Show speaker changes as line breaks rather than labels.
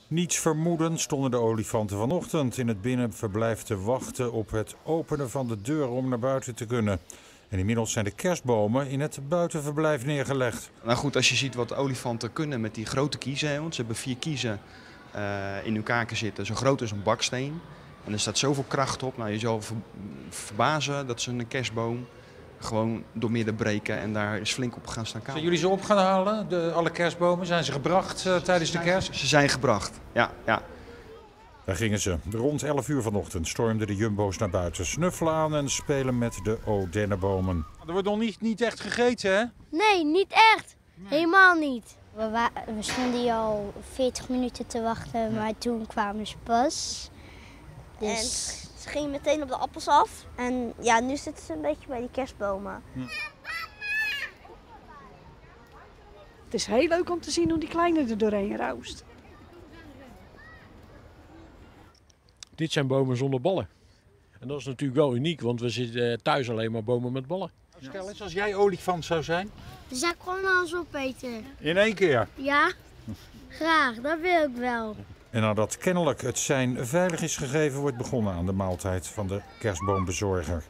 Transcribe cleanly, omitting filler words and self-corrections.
Niets vermoedend stonden de olifanten vanochtend in het binnenverblijf te wachten op het openen van de deur om naar buiten te kunnen. En inmiddels zijn de kerstbomen in het buitenverblijf neergelegd.
Nou goed, als je ziet wat olifanten kunnen met die grote kiezen, want ze hebben 4 kiezen in hun kaken zitten, zo groot als een baksteen. En er staat zoveel kracht op. Nou, je zal verbazen dat ze een kerstboom gewoon door midden breken en daar is flink op gaan staan kauwen.
Zijn jullie ze op gaan halen, alle kerstbomen? Zijn ze gebracht tijdens de kerst?
Ze zijn gebracht, ja.
Daar gingen ze. Rond 11 uur vanochtend stormden de jumbo's naar buiten, snuffelen aan en spelen met de odennenbomen.
Er wordt nog niet echt gegeten, hè?
Nee, niet echt. Helemaal niet. We stonden hier al 40 minuten te wachten, maar toen kwamen ze pas. Dus...
En ze gingen meteen op de appels af. En ja, nu zitten ze een beetje bij die kerstbomen.
Het is heel leuk om te zien hoe die kleine er doorheen ruist.
Dit zijn bomen zonder ballen. En dat is natuurlijk wel uniek, want we zitten thuis alleen maar bomen met ballen.
Stel eens, als jij olifant zou zijn.
Dan zou ik gewoon alles opeten.
In één keer.
Ja? Graag, dat wil ik wel.
En nadat kennelijk het sein veilig is gegeven, wordt begonnen aan de maaltijd van de kerstboombezorger.